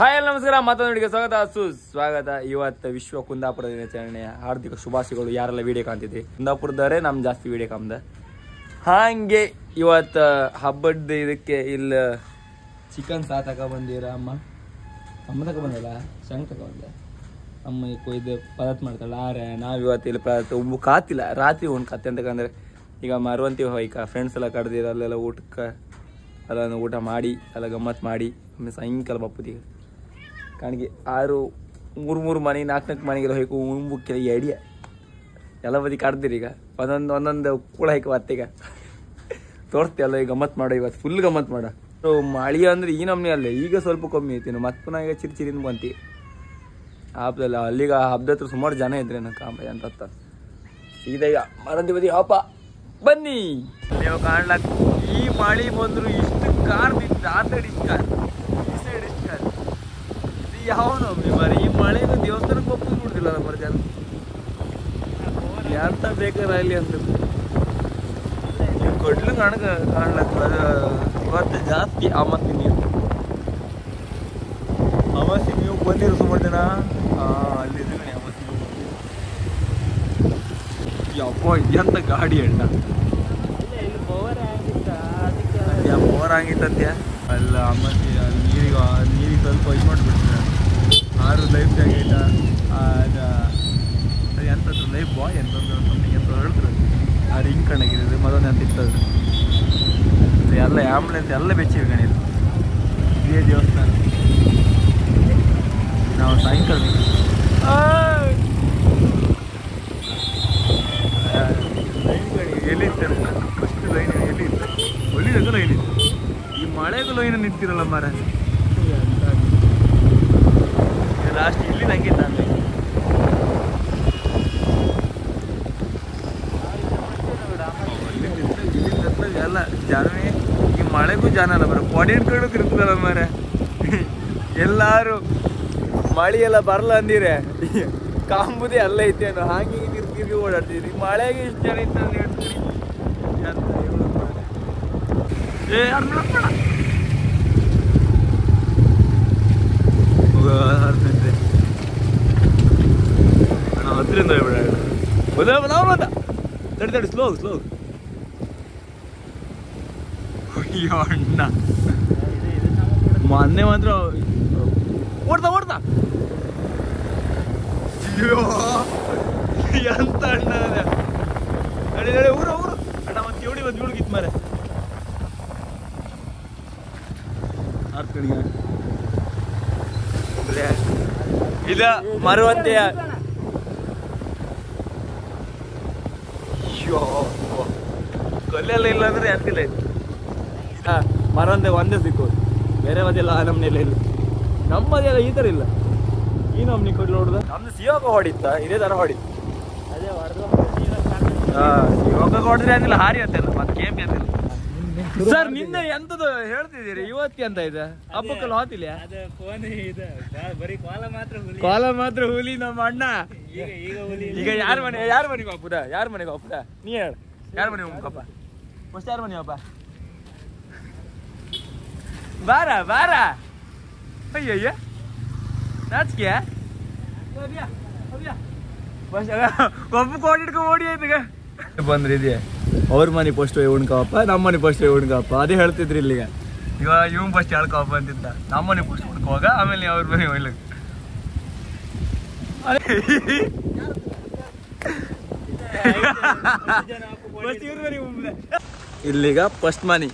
Hi ಎಲ್ಲ ನಮಸ್ಕಾರ, ಮತ್ತೊಂದಿಗೆ ಸ್ವಾಗತ. ಇವತ್ತು ವಿಶ್ವ ಕುಂದಾಪುರ ದಿನಾಚರಣೆಯ ಹಾರ್ದಿಕ ಶುಭಾಶಯಗಳು. ಯಾರೆಲ್ಲ ವಿಡಿಯೋ ಕಾಣ್ತಿದ್ರಿ, ಕುಂದಾಪುರದವರೇ ನಮ್ ಜಾಸ್ತಿ ವಿಡಿಯೋ ಕಾಮ್ದ. ಹಾಗೆ ಇವತ್ತು ಹಬ್ಬದ ಇದಕ್ಕೆ ಇಲ್ಲ ಚಿಕನ್ ತಕ ಬಂದಿರ ಅಮ್ಮ ತಕ ಬಂದಿಲ್ಲ, ಶಂಕ್ ತಕ ಬಂದ ಅಮ್ಮ ಕೊಯ್ದು ಪದಾರ್ಥ ಮಾಡ್ತಾಳೆ. ಆರೆ ನಾವ್ ಇವತ್ತು ಇಲ್ಲಿ ಪದಾರ್ಥ ಉಬ್ಬು ಕಾತಿಲ್ಲ, ರಾತ್ರಿ ಒಂದು ಕತ್ತೆ ಅಂತಕಂದ್ರೆ ಈಗ ಮರುವಂತೀವಿ ಹೋಯ್ಕ ಫ್ರೆಂಡ್ಸ್ ಎಲ್ಲ ಕಡ್ದಿರ ಅಲ್ಲೆಲ್ಲ ಊಟಕ್ಕೆ ಎಲ್ಲ ಊಟ ಮಾಡಿ ಎಲ್ಲ ಗಮ್ಮತ್ತು ಮಾಡಿ ಆಮೇಲೆ ಸಾಯಂಕಾಲ ಬಪ್ಪುದೀಗ ಕಣ್ಗೆ 3 ಮನೆ 4 ಮನೆಗೆಲ್ಲ ಹೋಯ್ಕು ಉಂಬುಕ್ಕೆಲ್ಲ ಎಡಿಯ ಎಲ್ಲ ಬದಿ ಕಡ್ದಿರಿ. ಈಗ ಒಂದೊಂದು ಕೂಡ ಹಾಕಿ ಒತ್ತೀಗ ತೋರಿಸ್ತಿ ಅಲ್ಲ, ಈಗ ಗಮ್ಮತ್ತು ಮಾಡೋ ಇವತ್ತು ಫುಲ್ ಗಮ್ಮತ್ತು ಮಾಡ. ಮಳಿ ಅಂದ್ರೆ ಈ ನಮ್ನೆ ಅಲ್ಲೇ ಈಗ ಸ್ವಲ್ಪ ಕಮ್ಮಿ ಐತಿ, ಮತ್ತೆ ಪುನಃ ಈಗ ಚಿರಿಚಿರಿನ ಬಂತಿ ಹಬ್ಬದಲ್ಲ. ಅಲ್ಲಿಗ ಹಬ್ಬದ ಹತ್ರ ಸುಮಾರು ಜನ ಇದ್ರೆ ನಾ ಕಾಂಬ ಅಂತ ಈಗ ಮರಂದಿ ಬದಿ ಹಬ್ಬ ಬನ್ನಿ ನೀವು ಕಾಣ್ಲಕ್. ಈ ಮಳಿ ಬಂದ್ರು ಇಷ್ಟು ಕಾರ್ ನಿಂತ ಆ ಸೈಡ್ ಇಷ್ಟು ಕಾರ್, ಈ ಸೈಡ್ ಇಷ್ಟು ಕಾರ್. ಇದು ಯಾವ ನಮ್ಮಿ ಮರಿ ಈ ಮಳೆದು ದೇವಸ್ಥಾನಕ್ಕೆ ಹೋಗ್ಕೊಂಡು ಬಿಡುದಿಲ್ಲ ನಮ್ಮ ಜನ ಎಂತ ಬೇಕಾದ್ರೆ ಅಲ್ಲಿ ಅಂತ ಕೊಡ್ಲು ಕಾಣ್ಲಕ್ಕ. ಅದು ಇವತ್ತು ಜಾಸ್ತಿ ಅಮಾಸಿ ನೀವು ಬಂದಿರೋ ಸುಮಾರು ಜನ ಅಲ್ಲಿದ್ದೀವಿ. ಅಮಾಸಿ ಯಪ್ಪ ಎಂತ ಗಾಡಿ ಅಣ್ಣ ಬೋರ್ ಆಗಿತ್ತಂತ್ಯ ಅಲ್ಲ ಅಮ್ಮಸಿ ನೀರಿಗೆ ಸ್ವಲ್ಪ ಇದು ಮಾಡಿಬಿಡ್ತಾರೆ. ಆರು ಲೈಫ್ ಜಾಗೈತ ಅದು ಎಂಥದ್ದು ಲೈಫ್ ಬಾಯ್ ಎಂತಂದ್ರೆ ಸಮಥಿಂಗ್ ಎಂತ ಹೇಳ್ತಾರೆ. ಅದು ಹಿಂಗೆ ಕಣ್ಣಾಗಿದೆ ಮತ್ತೊಂದು ಅಂತ ಇರ್ತದೆ ಎಲ್ಲ ಆ್ಯಂಬುಲೆನ್ಸ್ ಎಲ್ಲ ಬೆಚ್ಚಿವಿ ಕಣಿಲ್ಲ. ಇದೇ ದೇವಸ್ಥಾನ ನಾವು ಸಾಯಂಕಾಲ ಲೈನ್ ಕಡೆ ಎಲ್ಲಿರ್ತಾರೆ ಫಸ್ಟ್ ಲೈನ್ ಎಲ್ಲಿತ್ತು ಒಳ್ಳಿದಾಗ ಲೈನ್ ಇತ್ತು. ಈ ಮಳೆಗೂ ಲೈನ್ ನಿಂತಿರಲ್ಲ ಮರ ಲಾಸ್ಟ್ ಇಲ್ಲಿ ನಂಗೆ ನಾನು ಎಲ್ಲ ಜನವೇ ಈ ಮಳೆಗೂ ಜನ ಅಲ್ಲ ಬರ ಬಾಡಿ ಹಿಡ್ಕೊಂಡು ಇರ್ತದಲ್ಲ ಮರ. ಎಲ್ಲಾರು ಮಳೆ ಎಲ್ಲ ಬರಲ್ಲ ಅಂದಿರೆ ಕಾಂಬುದೇ ಅಲ್ಲ ಐತೆ ಅನ್ನೋ ಹಾಗೆ ತಿರ್ಗಿ ಓಡಾಡ್ತಿದ್ರಿ. ಮಳೆಗೆ ಇಷ್ಟು ಜನ ಇತ್ತು ಅಂತ ಹೇಳ್ತೀರಿ. ಹತ್ತರಿಂದ ತಡಿ ಸ್ಲೋ ಅಣ್ಣ ಮೊನ್ನೆ ಮಾತ್ರ ಓಡ್ತಾ ಎಂತ ಅಣ್ಣ ನಡಿ ಊರು ಅಣ್ಣ ಮತ್ತೆ ಎವಡಿ ಒಂದು ಹುಡುಗಿತ್ತು ಮಾರೆ ಇದ ಮರುವಂತೆಯ ಕೊಲ್ಲೆಲ್ಲ ಇಲ್ಲ ಅಂದ್ರೆ ಅಂತಿಲ್ಲ ಇದು. ಮರವಂತೆ ಒಂದೇ ಸಿಕ್ಕೋದು, ಬೇರೆ ಮದ್ದೆಲ್ಲ ನಮ್ಮನೆಲ್ಲ ಇಲ್ಲ. ನಮ್ಮದೆಲ್ಲ ಈ ಥರ ಇಲ್ಲ. ಈ ನಮ್ಮನೆ ಕೊಡ್ಲು ಹೊಡ್ದ ನಮ್ದು ಸಿಯೋಗ ಹೊಡಿತ್ತ ಇದೇ ಥರ ಹೊಡಿತ್ತು. ಸಿಯೋಗ ಹೊಡೆದ್ರೆ ಅಂದಿಲ್ಲ ಹಾರಿ ಅಂತಿಲ್ಲ ಮತ್ತೆ ಕೇಮ್ ಅಂತಿಲ್ಲ. ಸರ್ ನಿನ್ನೆ ಎಂತದ್ದು ಹೇಳ್ತಿದ್ದೀರಿ ಇವತ್ತಿ ಅಂತ ಇದೆ ಹಬ್ಬಕ್ಕಲ್ಲಿ ಹೋತಿಲ್ಲ. ಕಾಲ ಮಾತ್ರ ಹುಲಿ ನಮ್ಮ ಅಣ್ಣ. ಈಗ ಯಾರ ಮನೆಗೆ ಹೋಗ್ಬೋದ ನೀ ಹೇಳ, ಯಾರ ಮನೆಗೆ ಹೋಗ್ಬೇಕಪ್ಪ ಫಸ್ಟ್? ಯಾರ ಮನೆ ಹಬ್ಬ ಬಾರ ಅಯ್ಯಯ್ಯ ನಾಚಿಕೆ ಒಬ್ಬ ಕೋಡಿಡ್ಕೊ ಓಡಿ ಆಯ್ತಗ ಬಂದ್ರಿ ಇದೆಯಾ ಅವ್ರ ಮನೆ ಫಸ್ಟ್ ಉಣ್ಕಪ್ಪ, ನಮ್ಮ ಮನೆ ಫಸ್ಟ್ ಉಣ್ಕಪ್ಪ ಅದೇ ಹೇಳ್ತಿದ್ರಿ ಇಲ್ಲಿಗ. ಇವಾಗ ಇವ್ ಫಸ್ಟ್ ಹೇಳ್ಕಪ್ಪ ಅಂತಿದ್ದ, ನಮ್ಮ ಮನೆ ಫಸ್ಟ್ ಉಣ್ಕೋವಾಗ ಆಮೇಲೆ ಅವ್ರ ಮನೆ ಹೋಗ್ಲಿಕ್ಕೆ. ಇಲ್ಲಿಗ ಫಸ್ಟ್ ಮನಿ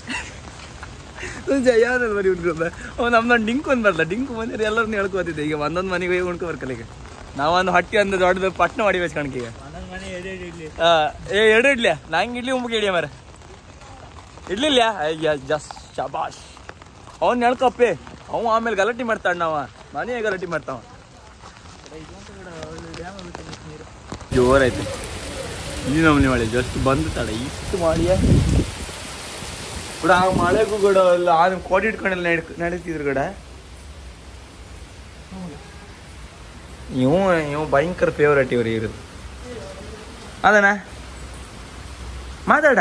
ಯಾವ್ದು ಮನೆ ಉಣ್ಕೊಂಡ ನಮ್ದೊಂದು ಡಿಂಕು ಒಂದು ಬರಲ್ಲ. ಡಿಂಕು ಬಂದ್ರೆ ಎಲ್ಲರನ್ನ ಹೇಳ್ಕೋತಿದ್ದೆ. ಈಗ ಒಂದೊಂದು ಮನೆಗೆ ಹೋಗಿ ಉಣ್ಕೊ ಬರ್ಕಲ್ಲ. ಈಗ ನಾವೊಂದು ಹೊಟ್ಟಿ ಒಂದು ದೊಡ್ಡದು ಪಟ್ನ ಹೊಡಿಬೇಕು ಕಣಕ್ಕೆ. ಈಗ ಎರಡು ಇಡ್ಲಿಯ ನಂಗೆ ಇಡ್ಲಿ ಉಂಬಕ್ಕೆ ಇಡಿಯ ಮರ ಇಡ್ಲಿಲ್ಲ ಅಯ್ಯ ಜಸ್ಟ್ ಶಬಾಷ್. ಅವ್ನು ಹೇಳ್ಕಪ್ಪೆ ಅವ ಆಮೇಲೆ ಗಲಾಟೆ ಮಾಡ್ತಾಳ, ನಾವ ಮನೆಯ ಗಲಾಟೆ ಮಾಡ್ತಾವ. ಜೋರೈತೆ ಈ ನಮ್ಮನೆ ಮಳೆ ಜಸ್ಟ್ ಬಂದು ತಡ ಇಷ್ಟು ಮಾಡಿಯ ಕೂಡ ಆ ಮಳೆಗೂ ಕೂಡ ಎಲ್ಲ ಆ ಕೋಡಿ ಇಟ್ಕೊಂಡೆಲ್ಲ ನಡೀತಿದ್ರು ಕಡ. ಇವು ಭಯಂಕರ ಫೇವ್ರೇಟ್ ಇವ್ರು ಇರೋದು ಅದಣ್ಣ ಮಾತಾಡ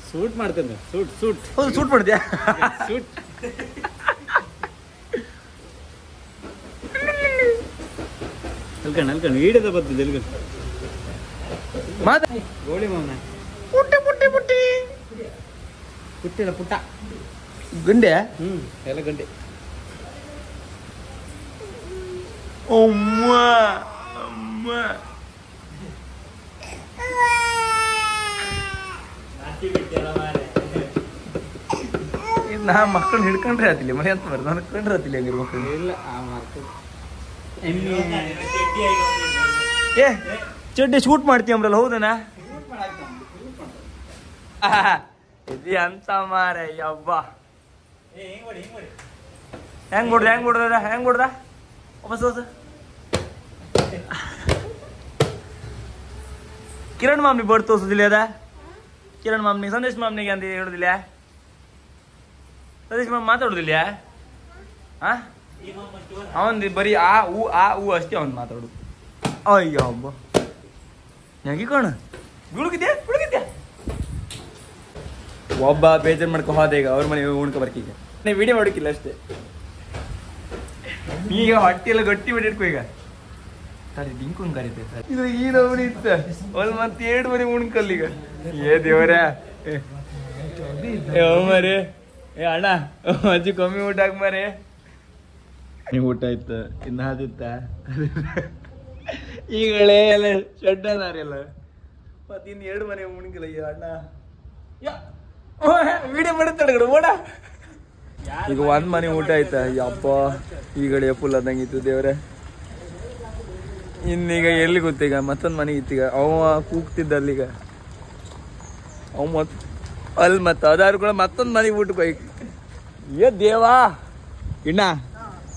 ಸೂಟ್ ಮಾಡ್ತೇನೆ. ಸೂಟ್ ಹೌದು ಸೂಟ್ ಮಾಡ್ತೀಯಾ? ಸೂಟ್ ಅಲ್ಕಂಡು ಈಡದ ಬರ್ತದೆ ಎಲ್ಕಂಡು ಮಾತ ಗೋಳಿ ಮಾವನ ಪುಟ್ಟಿ ಪುಟ್ಟಿ ಪುಟ್ಟಿ ಪುಟ್ಟಿಲ್ಲ ಪುಟ್ಟ ಗಂಡೆ ಎಲ್ಲ ಗಂಟೆ ಅಮ್ಮ ಅಮ್ಮ ನಾ ಮಕ್ಕಳು ಹಿಡ್ಕೊಂಡ್ರೆ ಆತಿಲ್ಲ ಮನೆ ಅಂತ ಬರ್ದು ನನಗೆ ಕಂಡ್ರೆ ಆತಿಲ್ಲ ಹಂಗಿರ್ ಮಕ್ಕಳು ಇಲ್ಲ ಆ ಮಾರ್ಕು ಏ ಚಡ್ಡಿ ಶೂಟ್ ಮಾಡ್ತೀಯಂಬ್ರಲ್ಲ ಹೌದನಾ ಇದು ಅಂತ ಮಾರ ಯವ್ವ ಹೆಂಗ್ ಬಿಡ್ದ ಹೆಂಗ್ ಬಿಡ್ದ ವಾಪಸ್ ಹೋದ ಕಿರಣ್ ಮಾಮ್ನಿ ಬರ್ಡ್ ತೋರ್ಸೋದಿಲ್ಲ ಅದ ಕಿರಣ್ ಮಾಮ್ನಿ ಸಂದೇಶ್ ಮಾಮ್ನಿಗೆ ಅಂತ ಹೇಳುದಿಲ್ಲ ಸಂದೇಶ್ ಮಾಮ್ ಮಾತಾಡುದಿಲ್ಲ ಅವನ್ ಬರೀ ಆ ಊ ಅಷ್ಟೇ ಅವನ್ ಮಾತಾಡುದು ಅಯ್ಯೋ ಹಬ್ಬ ಹೆಂಗಿ ಕಣ ಗುಳುಗಿದ್ಯಾ ಒಬ್ಬ ಬೇಜಾರ್ ಮಾಡ್ಕೊ ಹೋದ ಈಗ ಅವ್ರ ಮನೆ ಉಣ್ಕೊ ಬರ್ಕೀಗ ನೀವು ವಿಡಿಯೋ ಮಾಡೋಕ್ಕಿಲ್ಲ ಅಷ್ಟೇ ಈಗ ಹೊಟ್ಟೆ ಎಲ್ಲ ಗಟ್ಟಿ ಬಿಟ್ಟಿಡ್ಕೊ ಈಗ ಸರಿ ಡಿಂಕೊಂಡ್ ಕರೀತೆ ಇದು ಈ ನವನಿ ಇತ್ತ ಅಲ್ಲಿ ಮತ್ತೆ 2 ಮನೆ ಉಣ್ಕಲ್ಲೀಗ ಏ ದೇವರ ಮರೆ ಏ ಅಣ್ಣ ಅಜ್ಜಿ ಕಮ್ಮಿ ಊಟ ಹಾಕ್ ಮರೆ ನೀವು ಊಟ ಆಯ್ತು ಇನ್ನ ಅದಿತ್ತ ಈಗಳೇ ಎಲ್ಲ ಶೆಡ್ಡನಾರ ಎಲ್ಲ ಮತ್ತೆ ಇನ್ನು 2 ಮನೆ ಉಣ್ಕಿಲ್ಲ ಈ ಅಣ್ಣ ವಿಡಿಯೋ ಮಾಡುತ್ತಾಡ ಓಡ ಈಗ 1 ಮನೆ ಊಟ ಆಯ್ತಾ ಯಪ್ಪ ಈಗಡೆ ಫುಲ್ ಅದಂಗಿತ್ತು ದೇವ್ರೆ ಇನ್ನೀಗ ಎಲ್ಲಿ ಗೊತ್ತೀಗ ಮತ್ತೊಂದು ಮನೆಗೆ ಇತ್ತೀಗ ಅವ ಕೂಗ್ತಿದ್ದ ಅಲ್ಲಿಗ ಅವ್ ಅಲ್ಲಿ ಮತ್ತೆ ಅದಾರು ಕೂಡ ಮತ್ತೊಂದು ಮನೆಗೆ ಊಟಕ್ಕೆ ಹೋಯ್ತು ಏ ದೇವಾ ಇಣ್ಣ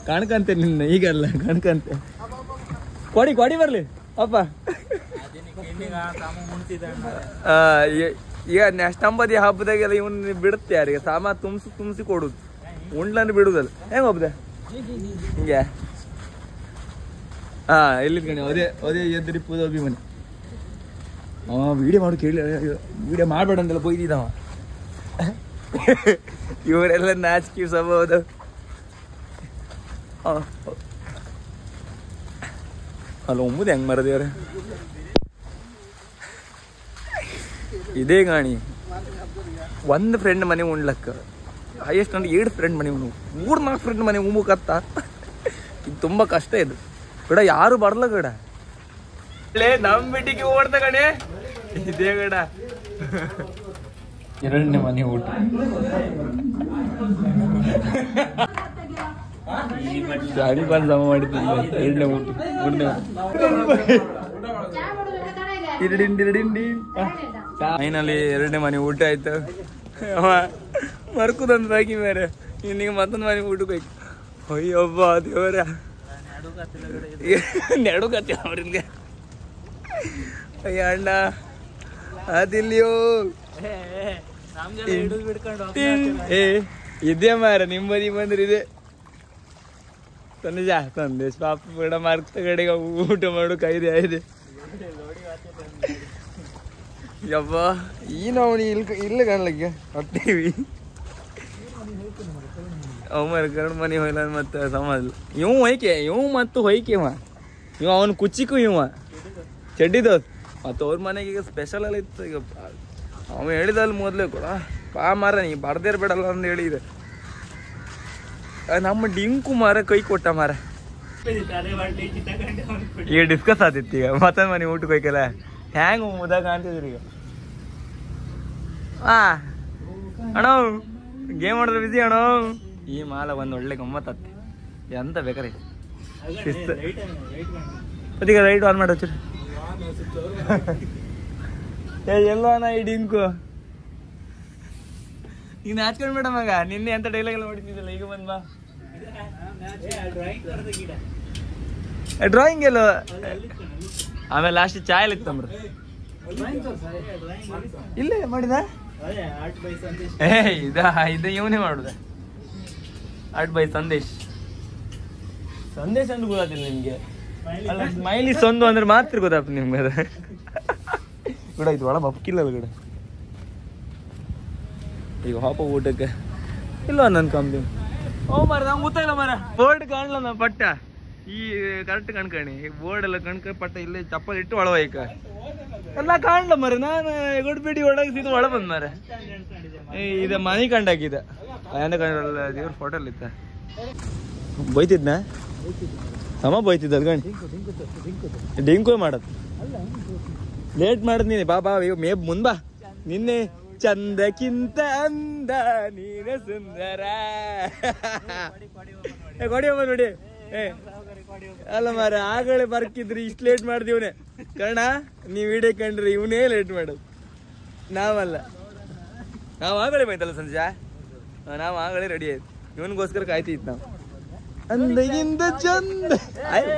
ಕಾಣ್ಕಂತೆ ನಿನ್ನ ಈಗಲ್ಲ ಕಾಣ್ಕಂತೆ ಕೊಡಿ ಬರ್ಲಿ ಅಪ್ಪ ಈಗ ನೆಕ್ಸ್ಟ್ ಅಂಬದಿ ಹಬ್ಬದಾಗೆಲ್ಲ ಇವನ್ ಬಿಡುತ್ತೆ ಯಾರಿಗೆ ಸಾಮ ತುಂಬಿಸಿ ಕೊಡುದು ಉಂಡ್ಲನ್ನು ಬಿಡುದಲ್ಲ ಹೆಂಗ ಹಬ್ಬದ ಹಿಂಗೆ ಎಲ್ಲಿ ಕಣೆ ಅದೇ ಎದ್ರಿ ಪೂಜೆ ಅಭಿಮಾನಿ ಅವ ವಿಡಿಯೋ ಮಾಡು ಕೇಳಿ ವಿಡಿಯೋ ಮಾಡ್ಬೇಡ ಅಂತೆಲ್ಲ ಬೈದಿದ್ದವ ಇವರೆಲ್ಲ ನಾಚಿಕೆ ಸ್ವಭಾವದ ಅಲ್ಲ ಒಮ್ಮದು ಹೆಂಗ್ ಮರದೇವ್ರ ಇದೇ ಗಾಣಿ 1 ಫ್ರೆಂಡ್ ಮನೆ ಉಣ್ಲಕ್ಕ ಹೈಯೆಸ್ಟ್ ಅಂದ್ರೆ 7 ಫ್ರೆಂಡ್ ಮನೆ ಉಣ್ಣು 3-4 ಫ್ರೆಂಡ್ ಮನೆ ಉಮ್ಮಕತ್ತ ಇದು ತುಂಬಾ ಕಷ್ಟ ಇದು ಗಡ ಯಾರು ಬರ್ಲ ಗಡ ನಮ್ ಬಿಟ್ಟಿಗೆ ಓಡ್ದ ಗಣೆ ಇದೇ ಗಡ 2ನೇ ಮನೆ ಊಟ ಗಾಡಿ ಬಂದು ಜಮ ಮಾಡಿದ್ದೀನಿ 2ನೇ ಊಟ 3ನೇ ಫೈನಲಿ 2ನೇ ಮನೆ ಊಟ ಆಯ್ತು ಮರ್ಕುದಂತ ಬಾಕಿ ಬೇರೆ ಇನ್ನೀಗ ಮತ್ತೊಂದು ಮನೆ ಊಟಕ್ಕೆ ಹೋಯ್ತು ಅಯ್ಯಬ್ಬ ದೇವರ ನೆಡುಕತ್ತೆ ಅವ್ರಿಗೆ ಅಯ್ಯ ಅಣ್ಣ ಅದಿಲ್ಲಿಯೋ ಇದೇ ಮಾರ ನಿಮ್ಮದಿ ಬಂದ್ರೆ ಇದೆ ಸಂದೇಶ್ ಪಾಪ ಬೇಡ ಮಾರ್ಕ್ಸ್ ಕಡೆಗೆ ಊಟ ಮಾಡು ಕೈದೆ ಆಯ್ದೆ ಯವ್ವ ಈ ನಾವು ಇಲ್ಲ ಕಾಣ್ಲಿಕ್ಕೆ ಹೊಟ್ಟೇವಿ ಅವ ಕರ್ಣ ಮನೆ ಹೋಯ್ಲ ಮತ್ತೆ ಸಮಾಜ ಇವ್ ಮತ್ತು ಹೊಯ್ಕೆವ ಇವ ಅವನು ಕುಚ್ಚಿಕು ಇವ ಚಡ್ಡಿದೋಸ್ ಮತ್ತು ಅವ್ರ ಮನೆಗೆ ಈಗ ಸ್ಪೆಷಲ್ ಎಲ್ಲ ಇತ್ತು ಈಗ ಅವ ಹೇಳಿದಲ್ಲಿ ಮೊದಲೇ ಕೂಡ ಪಾ ಮಾರ ನೀ ಬರ್ದೇರ್ ಬೇಡಲ್ಲ ಅಂತ ಹೇಳಿದೆ ನಮ್ಮ ಡಿಂಕು ಮಾರ ಕೈ ಕೊಟ್ಟ ಮಾರ ಈಗ ಡಿಸ್ಕಸ್ ಆತಿತ್ತು ಈಗ ಮತ್ತೊಂದು ಮನೆ ಊಟಕ್ಕೆ ಹೋಯ್ಕಲ್ಲ ಹ್ಯಾಂಗ ಮುದಾಗ ಕಾಣ್ತಿದ್ರಿ ಈಗ ಅಣ್ಣ ಗೇಮ್ ಆಡಿದ್ರೆ ಬಿಸಿ ಅಣ್ಣ ಈ ಮಾಲ ಒಂದು ಒಳ್ಳೆ ಗಮ್ಮತ್ತತ್ತೆ ಎಂತ ಬೇಕಾರೆ ಶಿಸ್ತು ಅದೀಗ ರೈಟ್ ಆನ್ ಮಾಡಿ ಹಚ್ಚು ಎಲ್ಲೋ ಅಣ್ಣ ಈ ಡಿಂಕು ನೀನು ಹಾಚ್ಕೊಂಡ್ ಮೇಡಮ್ ಮಗ ನಿನ್ನೆ ಎಂತ ಡೈಲಾಗ್ ಎಲ್ಲ ಹೊಡಿತಿದ್ದಲ್ಲ ಈಗ ಬಂದ್ ಬಾ ಡ್ರಾಯಿಂಗ್ ಎಲ್ಲ ಆಮೇಲೆ ಲಾಸ್ಟ್ ಚಾಯ್ ಇತ್ತಂಬ್ರ ಇಲ್ಲೇ ಮಾಡಿದ ಇದು ಇವನೇ ಮಾಡುದ ಆರ್ಟ್ ಬೈ ಸಂದೇಶ್ ಅಂತ ಗೊತ್ತಿಲ್ಲ ನಿಮ್ಗೆ ಅಲ್ಲ ಸ್ಮೈಲಿ ಸೊಂದು ಅಂದ್ರೆ ಮಾತ್ರ ಗೊತ್ತಾಗ್ತದೆ ನಿಮ್ಗೆ ಅದ ಕೂಡ ಇದು ಒಳ ಬಪ್ಕಿಲ್ಲ ಅಲ್ಲ ಕೂಡ ಈಗ ಹಾಪ ಊಟಕ್ಕೆ ಇಲ್ಲ ನನ್ನ ಕಂಪ್ನಿ ಓ ಮರ ನಂಗೆ ಗೊತ್ತಾಯಿಲ್ಲ ಮರ ಬೋರ್ಡ್ ಕಾಣಲ್ಲ ನಾ ಪಟ್ಟ ಈ ಕರೆಕ್ಟ್ ಕಣ್ಕಣಿ ಬೋರ್ಡ್ ಎಲ್ಲ ಕಣ್ಕ ಪಟ್ಟ ಇಲ್ಲೇ ಚಪ್ಪಲ್ ಇಟ್ಟು ಒಳವೈಕ ಎಲ್ಲ ಕಾಣ್ಲ ಮರ ನಾನು ಗುಡ್ಬಿಡಿ ಒಳಗೆ ಸೀದ ಒಳ ಬಂದ್ ಮಾರ ಇದ ಮನಿ ಕಂಡಾಕಿದ ಎಂದ ಕಂಡ್ರಲ್ಲ ದೇವ್ರ ಫೋಟೋಲ್ ಇತ್ತ ಬೈತಿದ್ನ ಸಮ ಬೈತಿದ್ದ ಅದ್ಗಣಿ ಡಿಂಕು ಮಾಡತ್ ಲೇಟ್ ಮಾಡದ್ ನೀನೆ ಬಾ ಬಾ ಮೇಬ್ ಮುಂದ್ ಬಾ ನಿನ್ನೆ ಚಂದಕ್ಕಿಂತ ಅಂದ ನೀನ ಸುಂದರ ಕೊಡಿ ಒಬ್ಬ ನೋಡಿ ಅಲ್ಲ ಮಾರ ಆಗಲೇ ಬರ್ಕಿದ್ರಿ ಇಷ್ಟು ಲೇಟ್ ಮಾಡ್ದಿವ್ನೆ ಕರ್ಣ ನೀವ್ ವಿಡಿಯೋ ಕಂಡ್ರಿ ಇವನೇ ಲೇಟ್ ಮಾಡೋದು ನಾವಲ್ಲ ನಾವ್ ಆಗಲೇ ಬೈತಲ್ಲ ಸಂಜೆ ನಾವ್ ಆಗಲೇ ರೆಡಿ ಆಯ್ತು ಇವನ್ಗೋಸ್ಕರ ಕಾಯ್ತಿತ್ತು ನಾವು ಅಂದಗಿಂದ ಚಂದ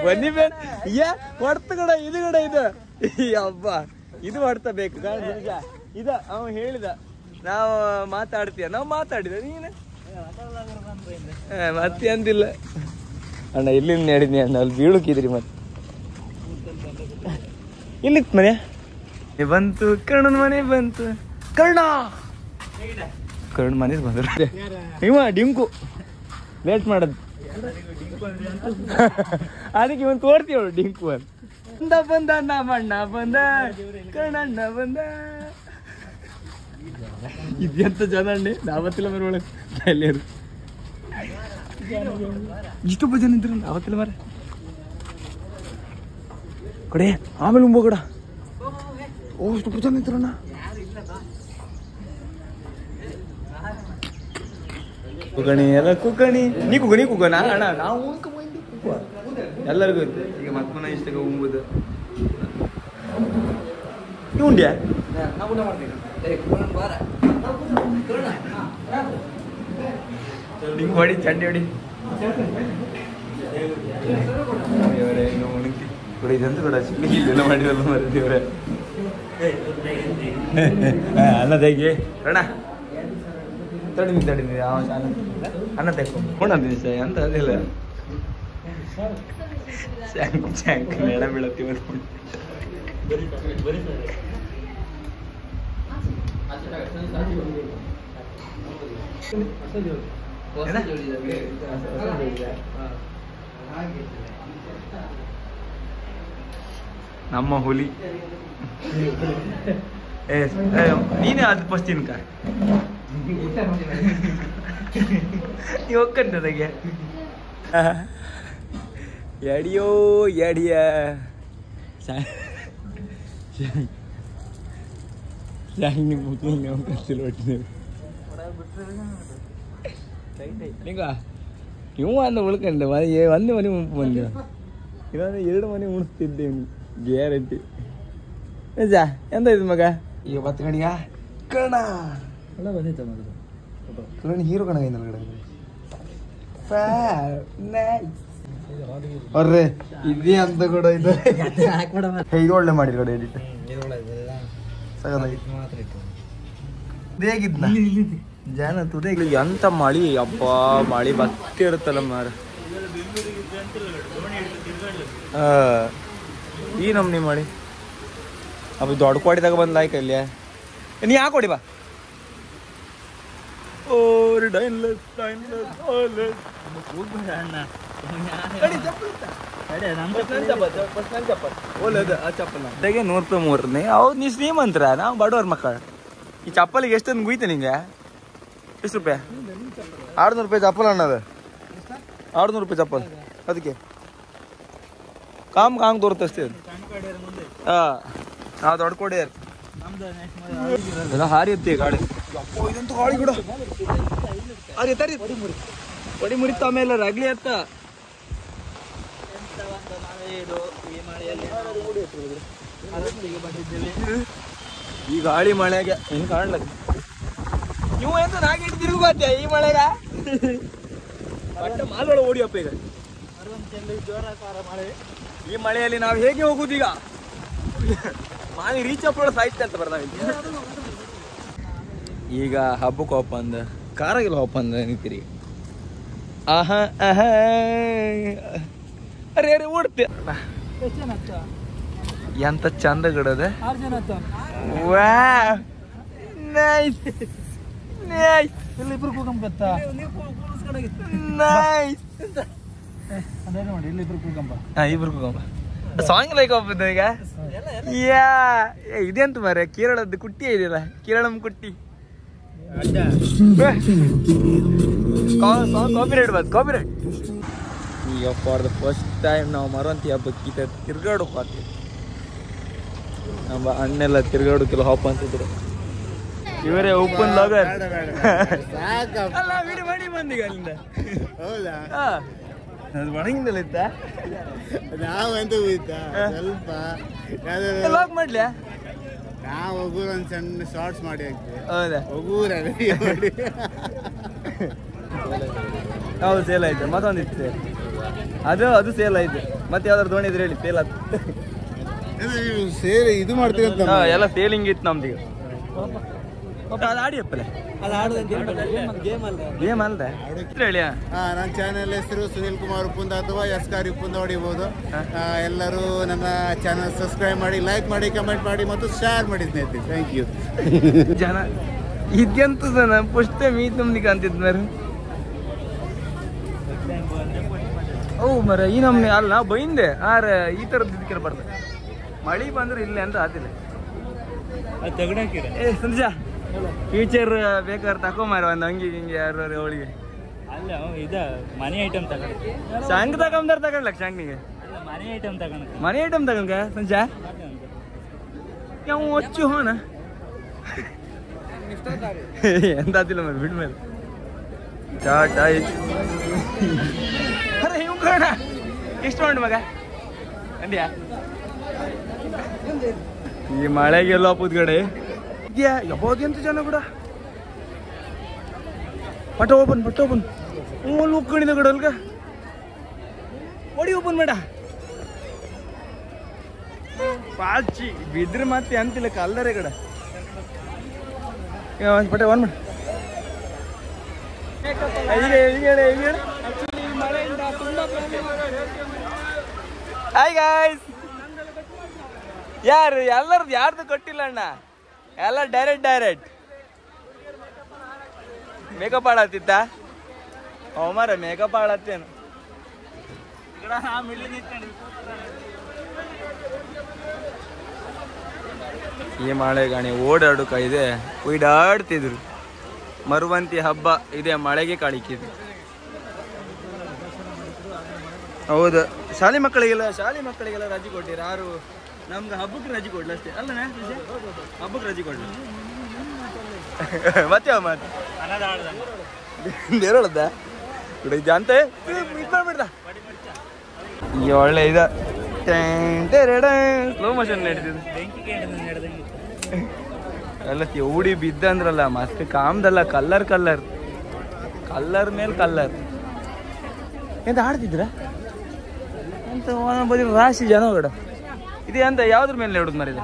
ಬನ್ನಿ ಬೇಡ ಹೊಡ್ತ ಕಡ ಇದು ಕಡ ಇದು ಹಬ್ಬ ಇದು ಹೊಡ್ತ ಬೇಕು ಸಂಜೆ ಇದ ಅವ ಹೇಳಿದ ನಾವು ಮಾತಾಡ್ತೀಯ ನಾವು ಮಾತಾಡಿದ ನೀನು ಮತ್ತೆ ಅಂದಿಲ್ಲ ಅಣ್ಣ ಇಲ್ಲಿಂದ ಹೇಳಿದ್ನಿ ಅಣ್ಣ ಅಲ್ಲಿ ಬೀಳುಕಿದ್ರಿ ಮತ್ತೆ ಇಲ್ಲಿತ್ತು ಮನೆ ಬಂತು ಕರ್ಣನ್ ಮನೆ ಬಂತು ಕರ್ಣ ಮನೆ ಬಂದ್ರು ಇವ ಡಿಂಕು ಲೇಟ್ ಮಾಡದ್ ಅದಕ್ಕೆ ಇವನ್ ತೋರ್ತೀವಳು ಡಿಂಕು ಅಂತ ಬಂದ ನಮ್ಮಣ್ಣ ಬಂದ ಕರ್ಣಣ್ಣ ಬಂದ ಇದೆಂತ ಜನ ಅಣ್ಣೆ ನಾವತ್ತಿಲ್ಲ ಮರ ಒಳಗೆ ಎಲ್ಲರು ಇಷ್ಟೊಬ್ಬ ಜನ ಇದ್ರು ಅವತ್ತಿಲ್ಲ ಮರ ಕಡೆ ಆಮೇಲೆ ಉಂಬ ಕಡ ಓ ಇಷ್ಟೊಬ್ಬ ಜನ ಇದ್ರಣ್ಣ ಕುಗಣಿ ಎಲ್ಲ ಕುಗಣಿ ನೀ ಕುಗಣ ಅಣ್ಣ ನಾವು ಎಲ್ಲರಿಗೂ ಈಗ ಮಕ್ಕಳ ಇಷ್ಟ ಉಂಬುದು ಉಂಡ್ಯಾ ಹೊಡಿ ಚಂಡಿ ಹೊಡಿ ಕೂಡ ಇದಂತ ಕೂಡ ಚಿಲ್ಲಿಗಿಲ್ಲ ಮಾಡಿರಲ್ಲ ಮರ ದೇವ್ರೆ ಅನ್ನ ತೆಗಿ ಅಣ್ಣ ತಡಿ ಅನ್ನ ತೆಕ್ಕೊಂಡು ದಿವಸ ಅಂತ ಅದಿಲ್ಲ ಶ್ಯಾಂಕ್ ನೆಡ ಬೀಳತ್ತೀವ ನಮ್ಮ ಹುಲಿ ನೀನೇ ಅದು ಫಸ್ಟ್ ತಿನ್ಕ ಒಕ್ಕಂಟದಾಗೆ ಎಡಿಯೋ ಎಡಿಯ ಇವ ಅಂದ ಉಳ್ಕೊಂಡೆ ಒಂದೇ ಮನೆ ಮುಂಪು ಬಂದೆ ಇಲ್ಲಾಂದ್ರೆ 2 ಮನೆ ಉಣಿಸ್ತಿದ್ದೆ ಗ್ಯಾರಂಟಿ ನಿಜ ಎಂತ ಇದು ಮಗ ಈಗ 10 ಗಂಟೆಗ ಕಣ ಬಂದಿತ್ತ ಕಣ ಹೀರೋ ಕಣ ಅವ್ರೆ ಇದೇ ಅಂತ ಕೂಡ ಇದು ಇದು ಒಳ್ಳೆ ಮಾಡಿರಿ ಕಡೆ ಎಡಿಟ್ ಹೇಗಿದ್ನ ಜನ ತುದೇ ಎಂತ ಮಳಿ ಅಪ್ಪ ಮಳಿ ಬತ್ತಿ ಇರುತ್ತಲ್ಲ ಮಾರ ಈ ನಮ್ನಿ ಮಾಡಿ ಅಪ್ಪ ದೊಡ್ಡ ಕೋಡಿದಾಗ ಬಂದ್ ಲಾಯ್ಕ ಇಲ್ಲಿ ನೀ ಯಾಕೆ ಕೊಡಿ ಬಾ ಓರ್ ಡೈನ್ಲೆಸ್ ₹100 ಮೂರನೇ ಹೌದು ನೀ ಶ್ರೀಮಂತರ ನಾವು ಬಡವ್ರ ಮಕ್ಕಳ ಈ ಚಪ್ಪಲಿಗೆ ಎಷ್ಟೊಂದು ಗುಯ್ತೆ ನಿಂಗೆ ಎಷ್ಟು ರೂಪಾಯಿ ₹600 ಚಪ್ಪಲ್ ಅಣ್ಣದ ₹600 ಚಪ್ಪಲ್ ಅದಕ್ಕೆ ಕಾಮ್ ತೋರುತ್ತೆ ಅಷ್ಟೇ ಹಾ ನಾವು ದೊಡ್ಡ ಕೊಡಿಯರ್ ಎಲ್ಲ ಹಾರಿ ಎತ್ತಿ ಗಾಡಿ ಇದಂತೂ ಗಾಳಿ ಕೂಡ ಹಾರಿ ಎತ್ತಾರಿ ಹೊಡಿ ಮುರಿತ ಆಮೇಲೆ ರಗ್ಲಿ ಎತ್ತ ಈ ಗಾಳಿ ಮಳೆಗೆ ಹೆಂಗ್ ಕಾಣ್ಲಕ್ಕ ನೀವು ಎಂತ ನಾಗಿ ತಿರುಗು ಬಾತ್ಯ ಈ ಮಳೆಗ ಮಾಲ್ಗಳ ಓಡಿಯಪ್ಪ ಈಗ ಈ ಮಳೆಯಲ್ಲಿ ನಾವು ಹೇಗೆ ಹೋಗುದು ಈಗ ಮಾಲಿ ರೀಚ್ ಅಪ್ ಸಾಹಿತ್ಯ ಅಂತ ಬರ ಈಗ ಹಬ್ಬಕ್ಕೆ ಹೋಪ ಅಂದ ಕಾರಾಗಿಲ್ಲ ಹೋಪ ಅಂದ ನಿಂತಿರಿ ಆಹಾ ಆಹಾ ಅರೆ ಅರೆ ಓಡ್ತೆ ಎಂತ ಚಂದ ಗಿಡದ ನೈಸ್ ನೈಸ್ ಇಬ್ರು ನೈಸ್ ನೋಡಿ ಇಲ್ಲಿ ಇಬ್ರು ಕೂಕಂಬ ಇಬ್ರು ಕೂಕಂಬ ಸಾಂಗ್ ಲೈಕ್ ಹೋಗ್ಬೋದು ಈಗ ಯಾ ಇದೆಂತ ಮಾರೆ ಕೇರಳದ್ದು ಕುಟ್ಟಿ ಇದೆಯಲ್ಲ ಕೇರಳಂ ಕುಟ್ಟಿ ಕಾಪಿರೈಟ್ ಬಂದು ಕಾಪಿರೈಟ್. ಈಗ ಫಾರ್ ದ ಫಸ್ಟ್ ಟೈಮ್ ನಾವು ಮರವಂತಿ ಹಬ್ಬಕ್ಕೆ ತಿರ್ಗಾಡೋಕೆ ಹೋಗ್ತೀವಿ. ನಮ್ಮ ಅಣ್ಣೆಲ್ಲ ತಿರ್ಗಾಡೋಕೆಲ್ಲ ಹಾಪ್ ಅಂತಿದ್ರು. ಇವರೇ ಓಪನ್ ಲಾಗರ್ ಅಲ್ಲ ವಿಡಿಯೋ ಮಾಡಿ ಬಂದೀಗ ಅಲ್ಲಿಂದ. ಹೌದಾ? ಅದು ಒಣಗಿಂದಲ್ಲ ಇತ್ತ ನಾವಂತೂ ಹೋಯ್ತಾ ಸ್ವಲ್ಪ ಲಾಕ್ ಮಾಡ್ಲಿಯಾ? ನಾವು ಒಗೂರು ಒಂದು ಸಣ್ಣ ಶಾರ್ಟ್ಸ್ ಮಾಡಿ ಹಾಕ್ತೀವಿ. ಹೌದಾ? ಒಗೂರ ಹೌದು ಸೇಲ್ ಆಯ್ತು. ಮತ್ತೊಂದಿತ್ತು ಸೇಲ್, ಅದು ಸೇಲ್ ಆಯ್ತು. ಮತ್ತೆ ಯಾವ್ದಾದ್ರು ದೋಣಿ ಇದ್ರೆ ಹೇಳಿ ಸೇಲ್ ಆಯ್ತು. ಸೇರಿ ಇದು ಮಾಡ್ತೀವಿ ಅಂತ ಎಲ್ಲ ಸೇಲಿಂಗ್ ಇತ್ತು ನಮ್ದೀಗ. ಅದು ಆಡಿಯಪ್ಪಲೆ ಗೇಮ್ ಅಲ್ದೆ ಹೇಳಿ. ನನ್ನ ಚಾನೆಲ್ ಹೆಸರು ಸುನಿಲ್ ಕುಮಾರ್ ಉಪ್ಪುಂದ ಅಥವಾ ಎಸ್ಕಾರ್ ಉಪ್ಪುಂದ ಹೊಡಿಬೋದು. ಎಲ್ಲರೂ ನನ್ನ ಚಾನೆಲ್ ಸಬ್ಸ್ಕ್ರೈಬ್ ಮಾಡಿ, ಲೈಕ್ ಮಾಡಿ, ಕಮೆಂಟ್ ಮಾಡಿ ಮತ್ತು ಶೇರ್ ಮಾಡಿ ಸ್ನೇಹಿತರೆ. Thank you. ಜನ ಇದೆಂತದ ನಾನು ಫಸ್ಟ್ ಟೈಮ್ ಈ ನಮ್ದು ಕಾಣ್ತಿದ್ ಮರ. ಓ ಮರ ಈ ನಮ್ನೆ ಅಲ್ಲ ನಾವು ಬೈಂದೆ ಆರ ಈ ಥರದ್ದು ಇದಕ್ಕೆ ಬರ್ತದೆ. ಮಳೆ ಬಂದ್ರೆ ಇಲ್ಲೇ ಅಂತ ಆತಿಲ್ಲ. ಏ ಸಂಜ ಫ್ಯೂಚರ್ ಬೇಕಾದ್ರೆ ತಕೊಂಬಾರ ಒಂದು ಹಂಗೆ ಹಿಂಗೆ ಯಾರು ಅವಳಿಗೆ ಅಲ್ಲ ಇದ ಮನಿ ಐಟಮ್ ತಗೊಂಡು ಶಾಂಗ್ ತಗೊಂಬಾರ ತಗೊಂಡ್ಲಕ್ ಶಾಂಗ್ನಿಗೆ ಮನಿ ಐಟಮ್ ತಗೊಂಡು ಮನಿ ಐಟಮ್ ತಗೊಂಡ್ಕ ಸಂಜ ಯಾವ ಒಚ್ಚು ಹೋಣ ಎಂತ ಆತಿಲ್ಲ ಮರ ಬಿಡ್ ಮೇಲೆ ಚಾಟ್ ಆಯ್ತು. ಅರೆ ಇವ್ ಕಾಣ ಎಷ್ಟು ಉಂಟು ಮಗ ಅಂದ್ಯಾ ಈ ಮಳೆಗೆಲ್ಲ ಪೂತ್ಗಡೆ ಇದೆಯಾ ಯಾವಾಗ ಎಂತ ಜನ ಕೂಡ ಪಟ ಓಪನ್ ಉಕ್ಕಣಿದ ಕಡೆ ಅಲ್ಗ ಒಡಿ ಓಪನ್ ಬೇಡ ಪಾಚಿ ಬಿದ್ರೆ ಮತ್ತೆ ಅಂತಿಲ್ಲ ಕಲ್ಲರೆ ಕಡೆ ಪಟ ಒನ್ ಮಾಡ. Hi guys. ಯಾರು ಎಲ್ಲರದ್ದು ಯಾರ್ದು ಕೊಟ್ಟಿಲ್ಲ ಅಣ್ಣ, ಎಲ್ಲ ಡೈರೆಕ್ಟ್ ಮೇಕಪ್ ಆಡತ್ತಿತ್ತ ಮಾರ ಮೇಕಪ್ ಆಡತ್ತೇನು. ಈ ಮಳೆ ಗಾಣಿ ಓಡಾಡುಕ ಇದೆ ಓಡಾಡ್ತಿದ್ರು. ಮರುವಂತಿ ಹಬ್ಬ ಇದೆ ಮಳೆಗೆ ಕಾಳಿಕಿದ್ರು. ಹೌದು ಶಾಲೆ ಮಕ್ಕಳಿಗೆಲ್ಲ ರಜೆ ಕೊಟ್ಟಿರ. ಯಾರು ನಮ್ಗೆ ಹಬ್ಬಕ್ಕೆ ರಜೆ ಕೊಡ್ಲ ಅಷ್ಟೇ ಅಲ್ಲಣ್ಣ, ಹಬ್ಬಕ್ಕೆ ರಜೆ ಕೊಡ್ಲ ಮತ್ತೆ ಬೇರೆದ ಅಂತ ಇದು ಮಾಡ್ಬಿಡ್ದ. ಈಗ ಒಳ್ಳೆ ಇದ ಸ್ಲೋ ಮೋಷನ್ ನಡೀತಿದ್ದು ಎಲ್ಲ ಉಡಿ ಬಿದ್ದ ಅಂದ್ರಲ್ಲ ಮಸ್ತ್ ಕಾಮ್ದಲ್ಲ. ಕಲ್ಲರ್ ಮೇಲೆ ಕಲ್ಲರ್ ಎಂತ ಆಡ್ತಿದ್ರ ಅಂತ ಬದಿ ರಾಶಿ ಜನ ಹೊಡ ಇದೆ ಅಂತ ಯಾವ್ದ್ರ ಮೇಲೆ ನೋಡುದು ಮರಿದ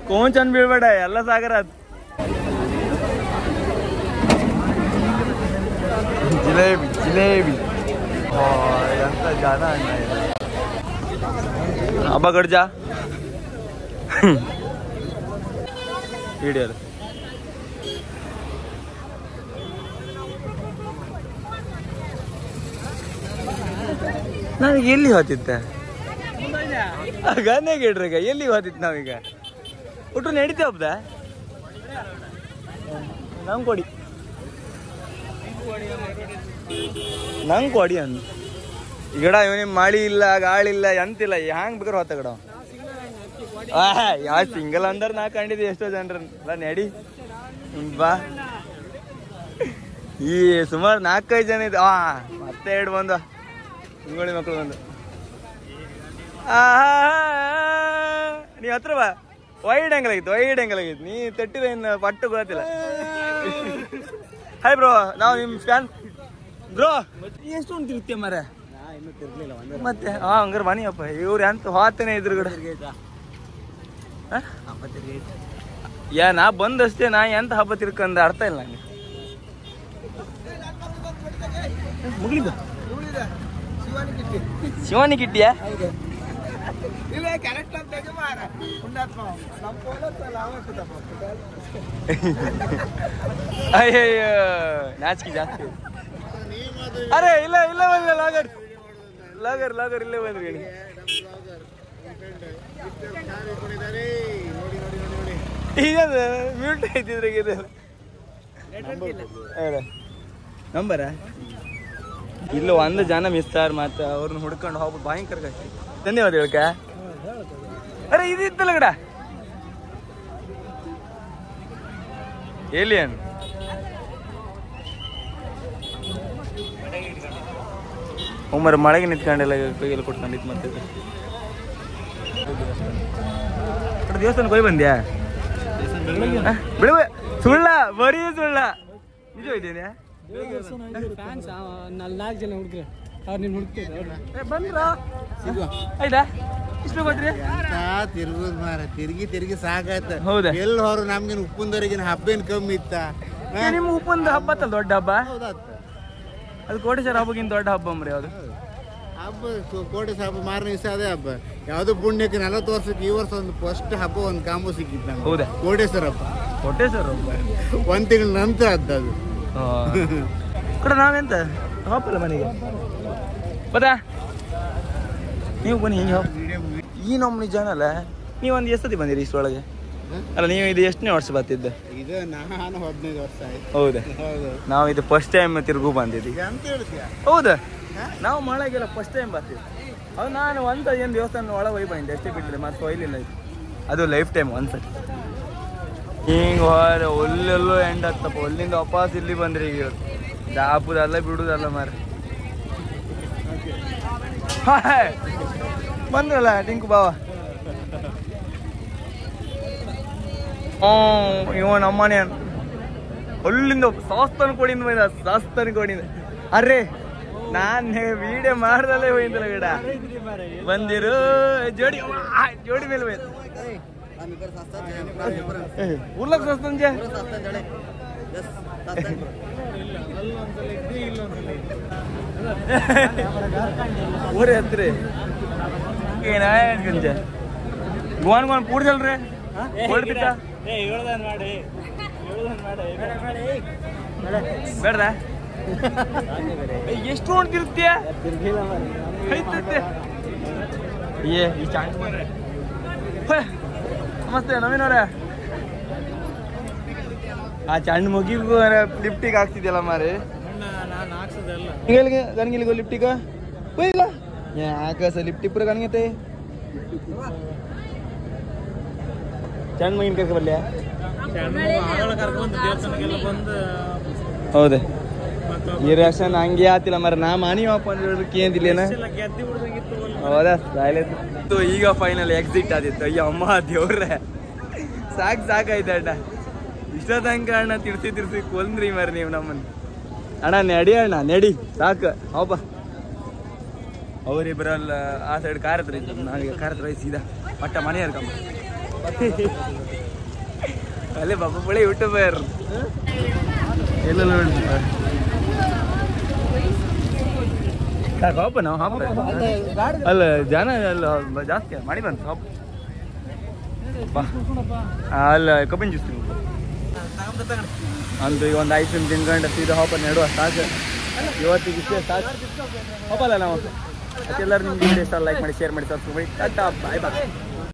ಕೋಂಚ್ ಅನ್ ಬೀಳ್ಬೇಡ ಎಲ್ಲ ಸಾಗರ ಅದು. ಜಿಲೇಬಿ ಎಂತ ಜನ ಹಬ್ಬ ಗಡ್ಜ ವಿಡಿಯೋ ನಾವೀಗ ಎಲ್ಲಿ ಹೋತಿತ್ತ ಗನ್ನೆಗೆ ಇಡ್ರೀಗ ಎಲ್ಲಿ ಹೋತಿತ್ತು ನಾವೀಗ ಒಟ್ಟು ನಡೀತೇ ಹಬ್ಬದ ನಂಗೆ ಕೊಡಿ ಅಂದ್ ಗಿಡ ಇವನಿಗೆ ಮಳಿ ಇಲ್ಲ ಗಾಳಿ ಇಲ್ಲ ಎಂತಿಲ್ಲ ಹ್ಯಾಂಗ್ ಬೇಕಾದ್ರೆ ಹೋತ ಗಿಡ ಯಾವ ಸಿಂಗಲ್ ಅಂದ್ರ ನಾ ಕಂಡಿದ್ದೆ ಎಷ್ಟೋ ಜನರನ್ನ ನಡಿ ಬಾ. ಈ ಸುಮಾರು 4-5 ಜನ ಇದ್ದ ಮತ್ತೆ 2 ಬಂದ ಹಿಂಗೋಳಿ ಮಕ್ಕಳು ಬಂದು. ನೀ ಹತ್ರ ಬಾ. ವೈಡ್ ಆಂಗಲ್ ಆಗಿತ್ತು ನೀ ತಟ್ಟಿದ ಇನ್ನು ಪಟ್ಟು ಗೊತ್ತಿಲ್ಲ. ಹಾಯ್ ಬ್ರೋ, ನಾವು ನಿಮ್ ಫ್ಯಾನ್ ಬ್ರೋ. ಎಷ್ಟು ಉಂಟಿರುತ್ತೆ ಮರ ಮತ್ತೆ ಹಂಗಾರ ಮನಿಯಪ್ಪ ಇವ್ರು ಎಂತ ಹೋತೇನೆ ಇದ್ರು ಕೂಡ ನಾ ಬಂದಷ್ಟೇ ನಾ ಎಂತ ಹಬ್ಬ ತಿರ್ಕಂದ ಅರ್ಥ ಇಲ್ಲ ನಂಗೆ. ಮುಗಿದ ಶಿವಾನಿ ಕಿಟ್ಟಿಯಾ ಅಯ್ಯಯ್ಯೋ ನಾಚಿಕೆ ಜಾಸ್ತಿ. ಅರೆ ಇಲ್ಲ ಇಲ್ಲ ಬಂದ್ರೆ ಲಾಗರ್ ಲಾಗರ್ ಲಾಗರ್ ಇಲ್ಲೇ ಬಂದ್ರಿ ಈಗ ಮ್ಯೂಟ್ ಐತಿದ್ರೆ ನಂಬರ ಇಲ್ಲ ಒಂದು ಜನ ಮಿಸ್ ಆರ್ ಮತ್ತೆ ಅವ್ರನ್ನ ಹುಡ್ಕೊಂಡು ಹೋಗ್ಬಿಟ್ಟು ಭಯಂಕರ ಕಷ್ಟ. ಧನ್ಯವಾದ ಹೇಳ್ಕ. ಅರೆ ಇದಿತ್ತಲ್ಲ ಗಡ ಏಲಿಯನ್ ಒಮ್ಮರ ಮಳೆಗೆ ನಿಂತ್ಕೊಂಡೆಲ್ಲ ಕೈಯಲ್ಲಿ ಕೊಟ್ಕೊಂಡಿತ್ತು. ಮತ್ತೆ ದೇವಸ್ಥಾನಕ್ಕೆ ಹೋಗಿ ಬಂದ್ಯಾ? ಬೆಳಗ್ಗೆ ಸುಳ್ಳ ಬರೀ ಸುಳ್ಳ ನಿಜ ಇದ್ದೇನೆ. ನಾಲ್ಕು ಜನ ಹುಡುಗ್ರೆ ಅವ್ರು ನೀನು ಹುಡುಕ್ತಿದ್ದೆ ಬಂದ್ರ ಆಯ್ತಾ ಇಷ್ಟು ಗೊತ್ತ್ರಿ ತಿರುಗುದ್ ಮಾರ ತಿರುಗಿ ಸಾಕಾಯ್ತ. ಹೌದಾ? ಎಲ್ಲಿ ಹೊರ ನಮ್ಗೇನು ಉಪ್ಪುಂದವರೆಗಿನ ಹಬ್ಬ ಕಮ್ಮಿ ಇತ್ತ? ನಿಮ್ಮ ಉಪ್ಪೊಂದು ಹಬ್ಬ ಅತ್ತಲ್ಲ ದೊಡ್ಡ ಹಬ್ಬ. ಅದು ಕೋಟೇಶ್ವರ ಹಬ್ಬಕ್ಕಿಂತ ದೊಡ್ಡ ಹಬ್ಬ ಅಂಬ್ರಿ ಯಾವ್ದು ಹಬ್ಬ? ಕೋಟೇಶ್ವರ ಹಬ್ಬ ಮಾರನೇ ದಿವಸ ಅದೇ ಹಬ್ಬ. ಯಾವ್ದು ಪುಣ್ಯಕ್ಕೆ 40 ವರ್ಷಕ್ಕೆ ಈ ವರ್ಷ ಒಂದು ಫಸ್ಟ್ ಹಬ್ಬ ಒಂದು ಕಾಂಬೋ ಸಿಕ್ಕಿತ್ತು ನಂಗೆ. ಹೌದಾ? ಕೋಟೇಶ್ವರ ಹಬ್ಬ ಕೋಟೇಶ್ವರ ಹಬ್ಬ 1 ತಿಂಗಳ ನಂತರ ಅದು. ಕಡೆ ನಾವೆಂತ ಹಬ್ಬಲ್ಲ ಮನೆಗೆ ಬದಾ ನೀವು ಬನ್ನಿ ಹಿಂಗೆ ಈ ನಮ್ಮನಿ ಜನ ಅಲ್ಲ. ನೀವೊಂದು ಎಷ್ಟೊತ್ತಿ ಬಂದಿರಿ ಇಷ್ಟರೊಳಗೆ? ಅಲ್ಲ ನೀವು ಇದು ಎಷ್ಟನೇ ವರ್ಷ ಬರ್ತಿದ್ದೆ? ಇದು ನಾನು 15 ವರ್ಷ ಆಯ್ತು. ಹೌದಾ? ನಾವು ಇದು ಫಸ್ಟ್ ಟೈಮ್ ತಿರುಗು ಬಂದಿದ್ದೀವಿ. ಅಂತ ಹೇಳ್ತೀಯ? ಹೌದಾ? ನಾವು ಮಳೆಗೆಲ್ಲ ಫಸ್ಟ್ ಟೈಮ್ ಬರ್ತೀವಿ. ಅದು ನಾನು ಒಂದು ಏನು ದೇವಸ್ಥಾನ ಒಳಗೆ ಹೋಗಿ ಬಂದೆ ಅಷ್ಟೇ ಬಿಟ್ಟರೆ ಮತ್ತೆ ಹೋಯ್ಲಿಲ್ಲ. ಇದು ಅದು ಲೈಫ್ ಟೈಮ್ ಒಂದ್ಸತಿ ಹಿಂಗೆ ಹೊರ ಒಲ್ಲೆಲ್ಲೋ ಎಂಡ್ ಆಗ್ತಪ್ಪ. ಅಲ್ಲಿಂದ ವಾಪಸ್ ಇಲ್ಲಿ ಬಂದ್ರಿ ಈಗ ದಾಪುದಲ್ಲ ಬಿಡುದಲ್ಲ ಮಾರ. ಬಂದ್ರಲ್ಲ ಟಿಂಕು ಬಾವ. ಇವ ನಮ್ಮನೆ ಅಲ್ಲಿಂದ ಸಾಸ್ತಾನ ಕೊಡಿಂದ ಬಂದ ಸಾಸ್ತಾನ ಕೊಡಿಂದ. ಅರೆ ನಾನು ವಿಡಿಯೋ ಮಾಡ್ದಲ್ಲೇ ಹೋಯ್ತಲ್ಲ ಗಿಡ ಬಂದಿರು ಜೋಡಿ ಜೋಡಿ ಮೇಲೆ ಹೋಯ್ತು ಉರ್ಲಕ್ ಸಸ್ತಂಜೆ ಊರೇ ಹತ್ರಿ ಏನಾಯ್ತು ಗೋನ್ ಗೋನ್ ಪೂಡ್ದಲ್ರಿ ಹೊಡ್ಬಿಟ್ಟ ಬೇಡ್ದ ಎಷ್ಟು ನೋಡ್ತಿರ್ತೀಯ ಏ ಈ ಚಾನ್ಸ್ ನಮಸ್ತೆ ನವೀನ್ ಅವರೇ. ಆ ಚಂಡ್ ಮುಗಿಗೂ ಲಿಫ್ಟಿಗೆ ಹಾಕ್ತಿದ್ಯಲ್ಲ ಮಾರಿ ಗನ್ಗಿಲ್ಗೋ ಲಿಫ್ಟಿಗ ಹೋಯ್ಗ ಯಾಕ ಸ ಲಿಫ್ಟಿ ಪೂರ ಗನ್ಗೈತೆ ಚಂಡ್ ಮುಗಿನ ಕರ್ಕ ಬರ್ಲಿಯಾ? ಹೌದೇ ಈ ರಕ್ಷನ್ ಹಂಗೆ ಆತಿಲ್ಲ ಮರ ನಾ ಮಾನಿವಪ್ಪ ಅಂದ್ರೆ ಏನಿಲ್ಲೇನ. ಹೌದಾ? ಈಗ ಫೈನಲ್ ಎಕ್ಸಿಟ್ ಆದಿತ್ತು. ಅಯ್ಯ ಅಮ್ಮ ದೇವ್ರೆ ಸಾಕಾಯ್ತ ಅಣ್ಣ. ಇಷ್ಟ ತನಕ ಅಣ್ಣ ತಿರ್ಸಿ ಕೊಲ್ದ್ರಿ ಮರ ನೀವು ನಮ್ಮನ್ನ. ಅಣ್ಣ ನಡಿ ಅಣ್ಣ ನಡಿ ಸಾಕು ಹಬ್ಬ. ಅವರಿಬ್ಬರಲ್ಲ ಆ ಸೈಡ್ ಕಾರ್ ಹತ್ರ ಇದ್ದು ನಾವೀಗ ಕಾರ್ ಹತ್ರ ಸೀದಾ ಪಟ್ಟ ಮನೆ ಹರ್ಕಮ್ಮ ಅಲ್ಲೇ ಬಾಬಾ ಬಳಿ ಯೂಟ್ಯೂಬರ್ ಎಲ್ಲ ನೋಡಿ ಸಾಕು ಹಬ್ಬ ನಾವು ಹಬ್ಬ ಅಲ್ಲ ಜನ ಎಲ್ಲ ಜಾಸ್ತಿ ಮಾಡಿ ಬಂತು ಹಬ್ಬ. ಅಲ್ಲ ಕಬ್ಬಿನ ಜ್ಯೂಸ್ ಅಂತ ಈಗ ಒಂದು ಐಸ್ ಕ್ರೀಮ್ ತಿನ್ಕೊಂಡು ಸೀದಾ ಹಬ್ಬ ನೆಡುವ ಸಾಕು. ಇವತ್ತಿಗೆ ಇಷ್ಟೇ ಸಾಕು ಹಬ್ಬಲ್ಲ ನಾವು. ಎಲ್ಲರೂ ನಿಮ್ಗೆ ಇಷ್ಟ ಲೈಕ್ ಮಾಡಿ ಶೇರ್ ಮಾಡಿ ಸಬ್ಸ್ಕ್ರೈಬ್ ಮಾಡಿ. ಬಾಯ್ ಬಾಯ್.